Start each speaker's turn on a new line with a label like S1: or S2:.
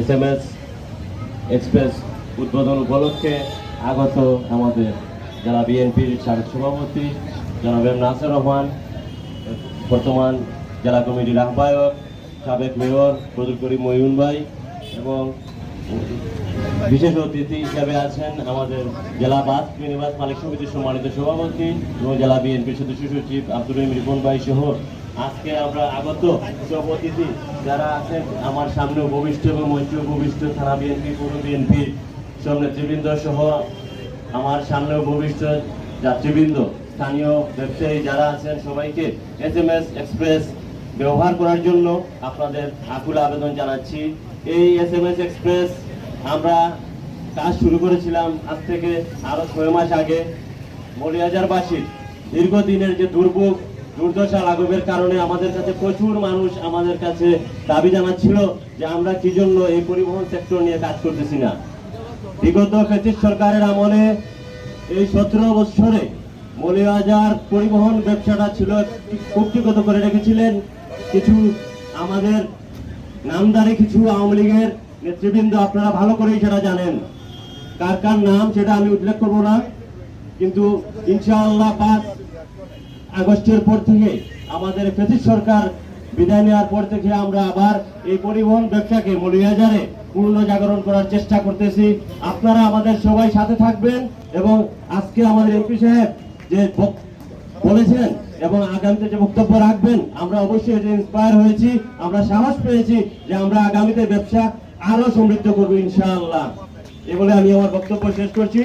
S1: SMS express উদ্বোধন উপলক্ষে আগত আমাদের যারা বিএনপির সাবেক সভাপতি জনাব নাসির রহমান, বর্তমান জেলা কমিটির আহ্বায়ক, সাবেক মেয়র ফজল করিম মঈন ভাই এবং বিশেষ অতিথি হিসাবে আছেন আমাদের জেলা বাস মিনিবাস মালিক সমিতির সম্মানিত সভাপতি এবং জেলা বিএনপির সদস্য সচিব আব্দুর রহিম রিপন ভাই সহ আজকে আমরা আগত সব অতিথি যারা আছেন আমার সামনে উপবিষ্ট এবং মঞ্চে উপবিষ্ট থানা বিএনপি পৌর বিএনপির সব নেতৃবৃন্দ সহ আমার সামনে উপবিষ্ট যাত্রীবৃন্দ, স্থানীয় ব্যবসায়ী যারা আছেন সবাইকে SMS এক্সপ্রেস ব্যবহার করার জন্য আপনাদের আকুল আবেদন জানাচ্ছি। এই SMS এক্সপ্রেস আমরা কাজ শুরু করেছিলাম আজ থেকে আরো 6 মাস আগে। মৌলভীবাজারবাসীর দীর্ঘদিনের যে দুর্ভোগ দুর্দশা লাঘবের কারণে আমাদের কাছে প্রচুর মানুষ আমাদের কাছে দাবি জানাচ্ছিল যে আমরা কি জন্য এই পরিবহন সেক্টর নিয়ে কাজ করতেছি না। বিগত ফ্যাসিস্ট সরকারের আমলে এই 17 বছরে মৌলভীবাজার পরিবহন ব্যবসাটা ছিল কুক্ষিগত করে রেখেছিলেন কিছু আমাদের নামদারি কিছু আওয়ামী লীগের নেতৃবৃন্দ। আপনারা ভালো করেই সেটা জানেন, কার কার নাম সেটা আমি উল্লেখ করবো না, কিন্তু ইনশাআল্লাহ 5 আগস্টের পর থেকে আমাদের ফ্যাসিস্ট সরকার বিদায় নেওয়ার পর থেকে আমরা আবার এই পরিবহন ব্যবসাকে মৌলভীবাজারে পূর্ণ জাগরণ করার চেষ্টা করতেছি। আপনারা আমাদের সবাই সাথে থাকবেন এবং আজকে আমাদের এমপি সাহেব যে বলেছেন এবং আগামীতে যে বক্তব্য রাখবেন আমরা অবশ্যই এটা ইন্সপায়ার হয়েছি, আমরা সাহস পেয়েছি যে আমরা আগামীতে ব্যবসা আরো সমৃদ্ধ করবো ইনশাআল্লাহ। এ বলে আমি আমার বক্তব্য শেষ করছি।